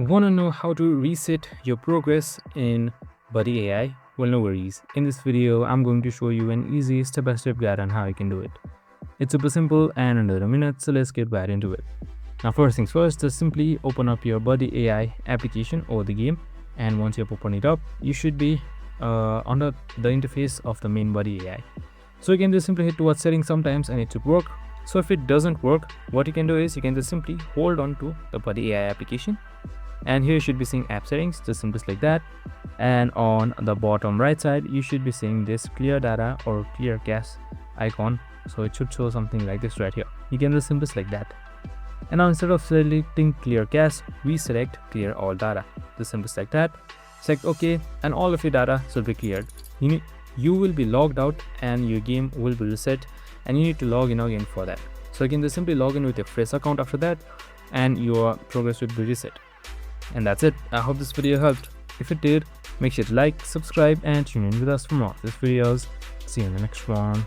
Want to know how to reset your progress in Buddy AI? Well, no worries. In this video, I'm going to show you an easy step-by-step guide on how you can do it. It's super simple and under a minute, so let's get right into it. Now, first things first, just simply open up your Buddy AI application or the game, and once you've opened it up, you should be under the interface of the main Buddy AI. So you can just simply hit towards settings sometimes and it should work. So if it doesn't work, what you can do is you can just simply hold on to the Buddy AI application. And here you should be seeing app settings, just simply like that. And on the bottom right side, you should be seeing this clear data or clear cache icon. So it should show something like this right here. You can just simply select that. And now instead of selecting clear cache, we select clear all data. Just simply select that, select OK, and all of your data should be cleared. You will be logged out and your game will be reset, and you need to log in again for that. So you can just simply log in with your fresh account after that, and your progress will be reset. And that's it. I hope this video helped. If it did, make sure to like, subscribe, and tune in with us for more of these videos. See you in the next one.